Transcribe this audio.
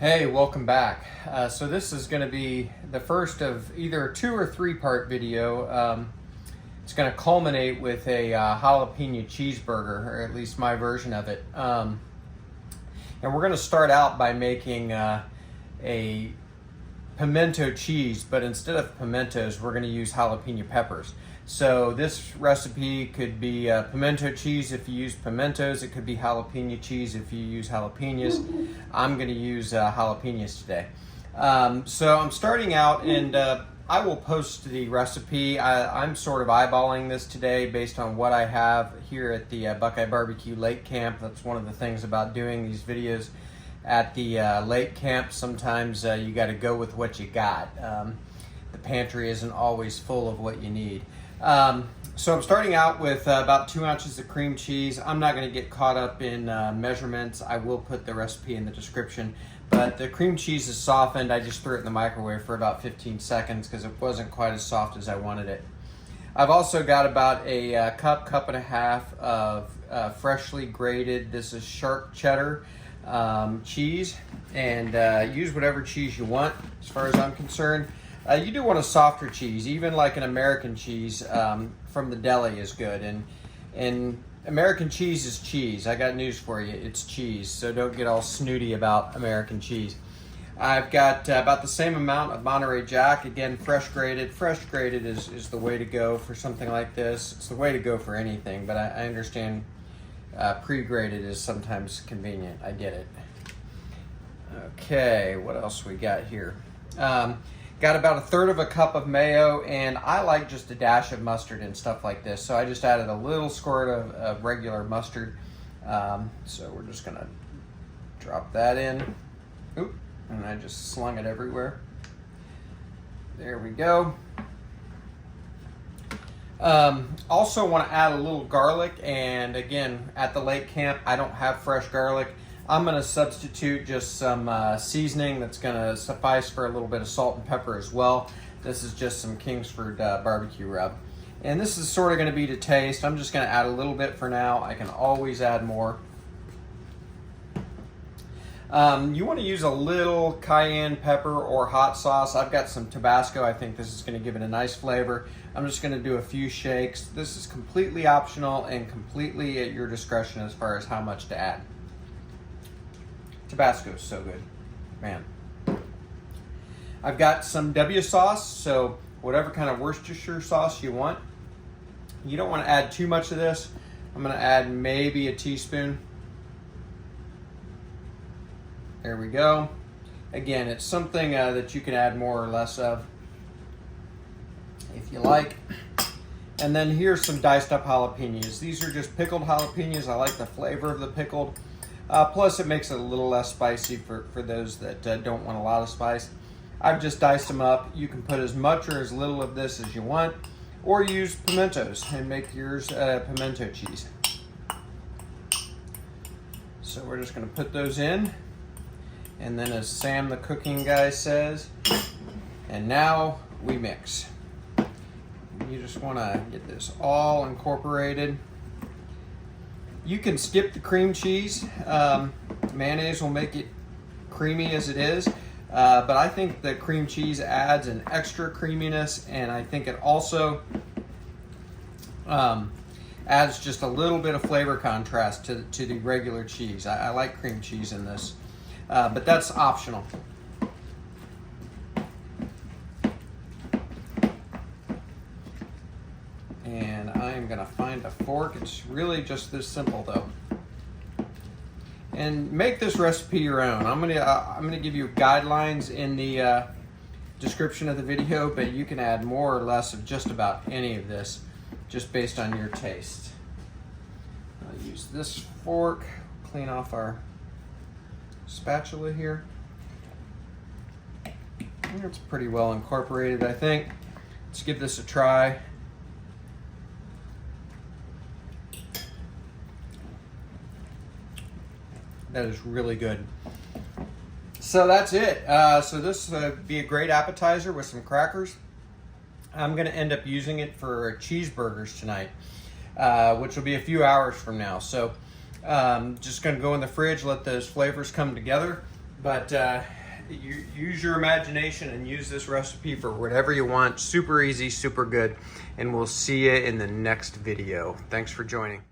Hey, welcome back. So this is going to be the first of either a 2 or 3 part video. It's going to culminate with a jalapeno cheeseburger, or at least my version of it. And we're going to start out by making a pimento cheese, but instead of pimentos, we're going to use jalapeno peppers. So this recipe could be pimento cheese if you use pimentos. It could be jalapeno cheese if you use jalapenos. I'm going to use jalapenos today. So I'm starting out, and I will post the recipe. I'm sort of eyeballing this today based on what I have here at the BuQeye Barbecue Lake Camp. That's one of the things about doing these videos at the lake camp. Sometimes you got to go with what you got. The pantry isn't always full of what you need. So I'm starting out with about 2 ounces of cream cheese. I'm not going to get caught up in measurements. I will put the recipe in the description. But the cream cheese is softened. I just threw it in the microwave for about 15 seconds because it wasn't quite as soft as I wanted it. I've also got about a cup and a half of freshly grated, this is sharp cheddar cheese. And use whatever cheese you want as far as I'm concerned. You do want a softer cheese, even like an American cheese from the deli is good. And American cheese is cheese. I got news for you, it's cheese. So don't get all snooty about American cheese. I've got about the same amount of Monterey Jack, again fresh grated. Fresh grated is the way to go for something like this. It's the way to go for anything, but I understand pre-grated is sometimes convenient. I get it. Okay, what else we got here? Got about 1/3 cup of mayo, and I like just a dash of mustard and stuff like this. So I just added a little squirt of regular mustard. So we're just gonna drop that in. Oop, and I just slung it everywhere. There we go. Also want to add a little garlic, and again, at the lake camp, I don't have fresh garlic. I'm going to substitute just some seasoning that's going to suffice for a little bit of salt and pepper as well. This is just some Kingsford barbecue rub. And this is sort of going to be to taste. I'm just going to add a little bit for now. I can always add more. You want to use a little cayenne pepper or hot sauce. I've got some Tabasco. I think this is going to give it a nice flavor. I'm just going to do a few shakes. This is completely optional and completely at your discretion as far as how much to add. Tabasco is so good, man. I've got some W sauce, so whatever kind of Worcestershire sauce you want. You don't want to add too much of this. I'm going to add maybe a teaspoon. There we go. Again, it's something that you can add more or less of if you like. And then here's some diced up jalapenos. These are just pickled jalapenos. I like the flavor of the pickled. Plus it makes it a little less spicy for those that don't want a lot of spice. I've just diced them up. You can put as much or as little of this as you want, or use pimentos and make yours pimento cheese. So we're just going to put those in, and then as Sam the cooking guy says, and now we mix. You just want to get this all incorporated. You can skip the cream cheese. Mayonnaise will make it creamy as it is. But I think the cream cheese adds an extra creaminess, and I think it also adds just a little bit of flavor contrast to the regular cheese. I like cream cheese in this, but that's optional. And I'm gonna find a fork. It's really just this simple though. And make this recipe your own. I'm gonna give you guidelines in the description of the video, but you can add more or less of just about any of this, just based on your taste. I'll use this fork, clean off our spatula here. It's pretty well incorporated, I think. Let's give this a try. That is really good. So that's it. So this would be a great appetizer with some crackers. I'm going to end up using it for cheeseburgers tonight, which will be a few hours from now. So just going to go in the fridge, let those flavors come together. But you use your imagination and use this recipe for whatever you want. Super easy, super good. And we'll see you in the next video. Thanks for joining.